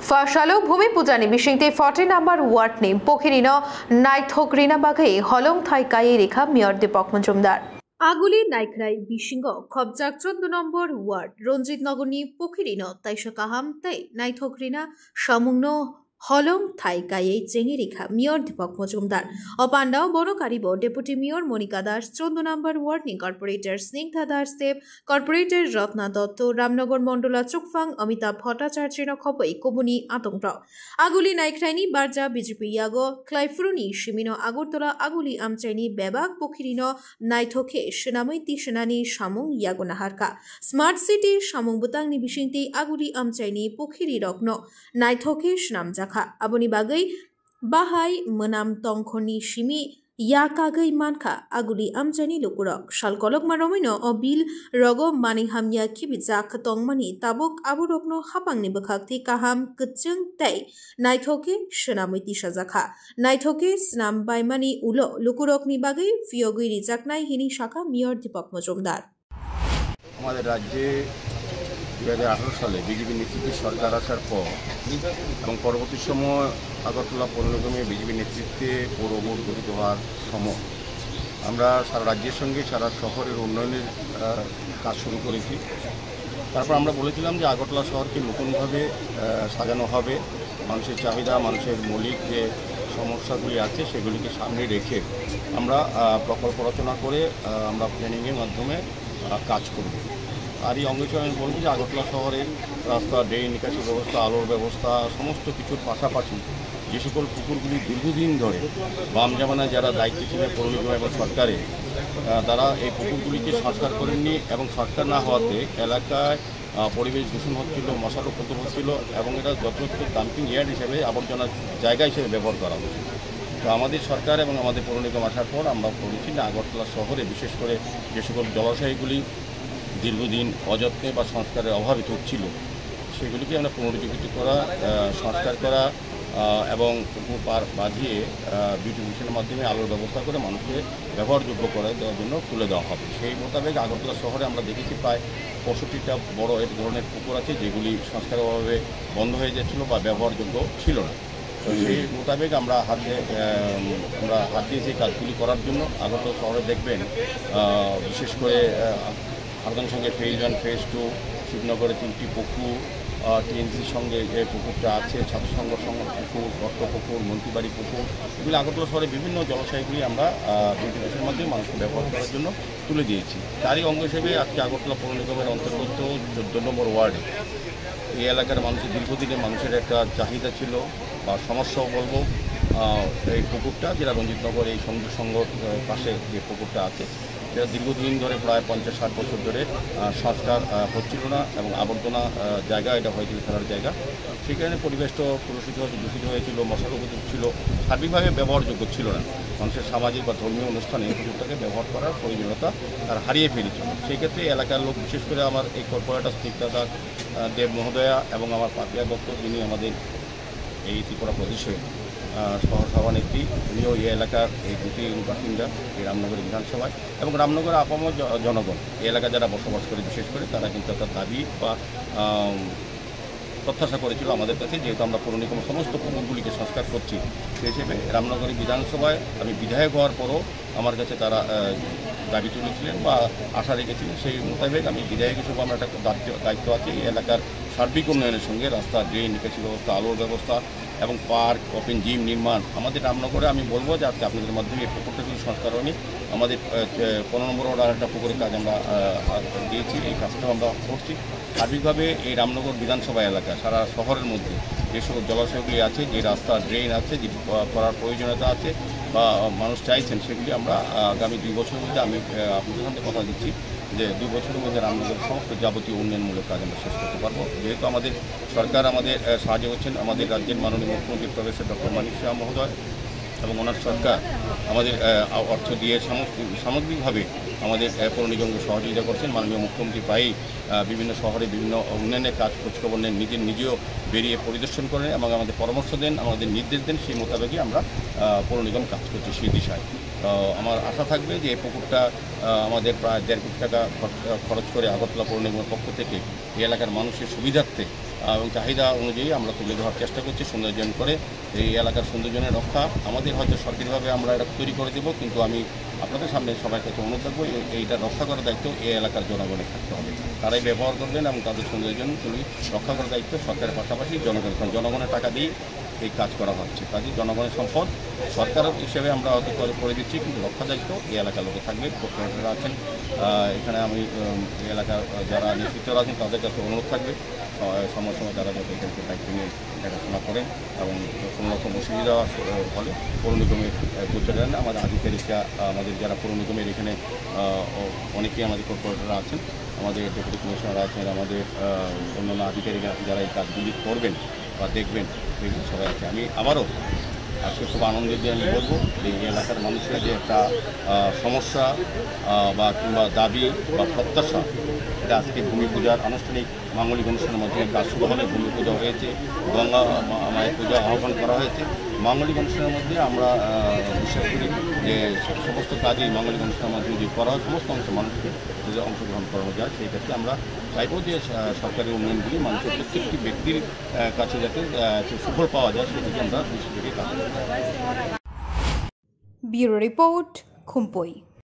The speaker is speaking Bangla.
Fashalok Bhumi Pujani Bishingte 40 number ward name Pokirino Naithogrina Bagai Holong Thai Kai Rekha Mayor Deepak Majumdar Aguli Naikrai Bishingo Khobjak 14 number ward Ronjit Nogoni Pokirino Taisha Kaham Tai Naithogrina Shamungno Holong Thai Kai Jengi Rekha Mayor Deepak Majumdar Opandao Bono Karibo Deputy Mayor Monica Das 14 number ward ni Corporator Snigdha Das Dev Corporator Ratna Dotto Ramnagar Mondola Chukfang Amitabh Bhattacharya Khoboi Kobuni Atongpra Aguli Naikraini Barja BJP Yago Klaifruni Shimino Agurtola Aguli Amchaini Bebak Pokirino Naithoke Shenamiti Shenani Shamung Yagonaharka Smart City Shamung Butangni Bishingti Aguli Amchaini Pokiri Rokno Naithoke Shenamjaka Aboni Bagai Bahai Menam Tongkhoni Shimi Yakagai Manka Aguli Amjani Lukurok Shalkolok Maromino Obil Rogo Mani Hamya Kibizak Tongmani Tabok Aburokno Hapangni Bakakti Kaham Kutsung Tay Naithoke Shenamiti Shazaka Naithoke Snam Baimani Ulo Lukurok Nibagai Fiogui Rizaknai Hini Shaka Mayor Deepak Majumdar আমাদের রাজ্যে 2018 সালে বিজেপি নেতৃত্বে সরকার আসার পর এবং পরবর্তী সময় আগরতলা পৌর নিগমে বিজেপি নেতৃত্বে পৌর বোর্ড গঠিত হওয়ার সময় আমরা সারা রাজ্যের সঙ্গে সারা শহরের উন্নয়নের কাজ শুরু করেছি। তারপর আমরা বলেছিলাম যে আগরতলা শহরকে নতুনভাবে সাজানো হবে, মানুষের চাহিদা, মানুষের মৌলিক যে সমস্যাগুলি আছে সেগুলিকে সামনে রেখে আমরা প্রকল্প রচনা করে আমরা প্ল্যানিংয়ের মাধ্যমে কাজ করব। আর এই অঙ্গ হিসেবে আমি বলব যে আগরতলা শহরের রাস্তা, ড্রেন, নিকাশি ব্যবস্থা, আলোর ব্যবস্থা সমস্ত কিছুর পাশাপাশি যে সকল পুকুরগুলি দীর্ঘদিন ধরে বাম জামানায় যারা দায়িত্বে ছিলেন পৌর নিগম এবং সরকারে, তারা এই পুকুরগুলিকে সংস্কার করেননি এবং সংস্কার না হওয়াতে এলাকায় পরিবেশ দূষণ হচ্ছিল, মশার উপদ্রব হচ্ছিল এবং এটা যথেষ্ট ডাম্পিং ইয়ার্ড হিসেবে আবর্জনার জায়গা হিসেবে ব্যবহার করা হচ্ছে। তো আমাদের সরকার এবং আমাদের পৌর নিগম আসার পর আমরা বলেছি যে আগরতলা শহরে বিশেষ করে যে সকল জলাশয়গুলি দীর্ঘদিন অযত্নে বা সংস্কারের অভাবে ছিল সেগুলিকে আমরা পুনরুজ্জীবিত করা, সংস্কার করা এবং পুকুর পার বাঁধিয়ে বিউটিফিকেশনের মাধ্যমে আলোর ব্যবস্থা করে মানুষকে ব্যবহারযোগ্য করে দেওয়ার জন্য তুলে দেওয়া হবে। সেই মোতাবেক আগরতলা শহরে আমরা দেখেছি প্রায় 65টা বড় এই ধরনের পুকুর আছে যেগুলি সংস্কারের অভাবে বন্ধ হয়ে যাচ্ছিল বা ব্যবহারযোগ্য ছিল না। তো সেই মোতাবেক আমরা হাত দিয়ে সেই কাজগুলি করার জন্য আগরতলা শহরে দেখবেন বিশেষ করে আপনাদের সঙ্গে ফেজ 1, ফেজ 2, শিবনগরে 3টি পুকুর, টিএনসির সঙ্গে যে পুকুরটা আছে, ছাত্রসংঘ পুকুর, দত্ত পুকুর, মন্ত্রীবাড়ি পুকুর, এগুলি আগরতলা শহরে বিভিন্ন জলাশয়গুলি আমরা বিউটিফিকেশনের মাধ্যমে মানুষকে ব্যবহার করার জন্য তুলে দিয়েছি। তারই অঙ্গ হিসেবে আজকে আগরতলা পৌর নিগমের অন্তর্গত 14 নম্বর ওয়ার্ডে এই এলাকার মানুষের দীর্ঘদিনে মানুষের একটা চাহিদা ছিল বা সমস্যাও বলবো, এই পুকুরটা যেটা রঞ্জিতনগর এই সংঘর পাশে যে পুকুরটা আছে সেটা দীর্ঘদিন ধরে প্রায় 50-60 বছর ধরে সংস্কার হচ্ছিল না এবং আবর্জনা জায়গা এটা হয়েছিল খেলার জায়গা। সেখানে পরিবেশটা দূষিত হয়েছিল, মশার উপদ্রব ছিল, সার্বিকভাবে ব্যবহারযোগ্য ছিল না। মানুষের সামাজিক বা ধর্মীয় অনুষ্ঠানে এই পুকুরটাকে ব্যবহার করার প্রয়োজনীয়তা তার হারিয়ে ফেলেছিল। সেই ক্ষেত্রে এলাকার লোক, বিশেষ করে আমার এই কর্পোরেটর স্নিগ্ধা দেব মহোদয়া এবং আমার পাপিয়া দত্ত, যিনি আমাদের এই ত্রিপুরা প্রদেশের সহসভানেত্রী, উনিও এই এলাকার এই দুটি বাসিন্দা এই রামনগর বিধানসভায় এবং রামনগর আপামর জনগণ এই এলাকা যারা বসবাস করে বিশেষ করে তারা কিন্তু একটা দাবি বা প্রত্যাশা করেছিল আমাদের কাছে, যেহেতু আমরা পৌর নিগম সমস্ত পুকুরগুলিকে সংস্কার করছি সেই হিসেবে রামনগরী বিধানসভায় আমি বিধায়ক হওয়ার পরও আমার কাছে তারা দাবি তুলেছিলেন বা আশা রেখেছিলেন। সেই মোতাবেক আমি বিধায়ক হিসেবে আমার একটা দায়িত্ব আছে এই এলাকার সার্বিক উন্নয়নের সঙ্গে রাস্তা, ড্রেন, নিকাশি ব্যবস্থা, আলোর ব্যবস্থা এবং পার্ক, ওপেন জিম নির্মাণ। আমাদের রামনগরে আমি বলবো যে আজকে আপনাদের মাধ্যমে এই পুকুরটা কিছু সংস্কার হয়নি, আমাদের 15 নম্বর ওয়ার্ডের একটা পুকুরের কাজ আমরা দিয়েছি, এই কাজটাও আমরা করছি। সার্বিকভাবে এই রামনগর বিধানসভা এলাকা সারা শহরের মধ্যে যে সকল জলাশয়গুলি আছে, যে রাস্তা, ড্রেন আছে, যে করার প্রয়োজনীয়তা আছে বা মানুষ চাইছেন, সেগুলি আমরা আগামী 2 বছরের মধ্যে আমি আপনাদের সাথে কথা দিচ্ছি যে 2 বছরের মধ্যে রামনগরের সমস্ত যাবতীয় উন্নয়নমূলক কাজ আমরা শেষ করতে পারবো। যেহেতু আমাদের সরকার আমাদের সাহায্য করছেন, আমাদের রাজ্যের মাননীয় মুখ্যমন্ত্রী প্রফেসর ডক্টর মানিক সাহা মহোদয় এবং ওনার সরকার আমাদের অর্থ দিয়ে সামগ্রিকভাবে আমাদের পৌর নিগমকে সহযোগিতা করছেন। মাননীয় মুখ্যমন্ত্রী প্রায়ই বিভিন্ন শহরে বিভিন্ন উন্নয়নের কাজ খোঁজখবর নেন, নিজেও বেরিয়ে পরিদর্শন করেন এবং আমাদের পরামর্শ দেন, আমাদের নির্দেশ দেন। সেই মোতাবেকই আমরা পৌর নিগম কাজ করছি সেই দিশায়। আমার আশা থাকবে যে এই পুকুরটা আমাদের প্রায় 1.5 কোটি টাকা খরচ করে আগরতলা পৌর নিগমের পক্ষ থেকে এই এলাকার মানুষের সুবিধার্থে এবং চাহিদা অনুযায়ী আমরা তুলে ধরার চেষ্টা করছি সৌন্দর্যায়ন করে। এই এলাকার সৌন্দর্যায়নের রক্ষা আমাদের হয়তো সরকারিভাবে আমরা এটা তৈরি করে দেবো, কিন্তু আমি আপনাদের সামনে সবার কাছে অনুরোধ রাখবো এইটা রক্ষা করার দায়িত্ব এই এলাকার জনগণের থাকতে হবে। তারাই ব্যবহার করবেন এবং তাদের সৌন্দর্যায়ন রক্ষা করার দায়িত্ব সরকারের পাশাপাশি জনগণের টাকা দিয়ে এই কাজ করা হচ্ছে। কাজে জনগণের সম্পদ সরকার হিসেবে আমরা হয়তো করে দিচ্ছি, কিন্তু রক্ষা দায়িত্ব এই এলাকার লোকে থাকবে। কর্পোরেটররা আছেন এখানে, আমি এই এলাকার যারা নেতৃত্বরা আছেন তাদের কাছে অনুরোধ থাকবে সময় সময় তারা যাতে এখানকে দায়িত্ব নিয়ে দেখাশোনা করেন এবং কোনো রকম অসুবিধা হলে পৌর নিগমের গোচরে আনেন। আমাদের আধিকারিকরা, আমাদের যারা পৌর নিগমের এখানে অনেকেই আমাদের কর্পোরেটররা আছেন, আমাদের ডেপুটি কমিশনার আছেন, আমাদের অন্যান্য আধিকারিকরা যারা এই কাজগুলি করবেন বা দেখবেন সবাই আছে। আমি আবারও আজকে খুব আনন্দ দিয়ে আমি বলবো যে এই এলাকার মানুষের যে একটা সমস্যা বা কিংবা দাবি বা প্রত্যাশা, এটা আজকে ভূমি পূজার আনুষ্ঠানিক মাঙ্গলিক অনুষ্ঠানের মাধ্যমে কাজ শুরু হলে ভূমি পূজা হয়েছে, গঙ্গা মায়ের পূজা আহ্বান করা হয়েছে। মাঙ্গলিক অনুষ্ঠানের মধ্যে আমরা বিশ্বাস করি যে সমস্ত কাজেই মাঙ্গলিক অনুষ্ঠানের মাধ্যমে যে করা হয় সমস্ত অংশ মানুষকে যদি অংশগ্রহণ করানো যায়, সেই ক্ষেত্রে আমরা চাইব যে সরকারি উন্নয়নগুলি মানুষের প্রত্যেকটি ব্যক্তির কাছে যাতে সুফল পাওয়া যায় সেদিকে আমরা বিশেষ করে কাজ করি। Bureau report, খুমপই।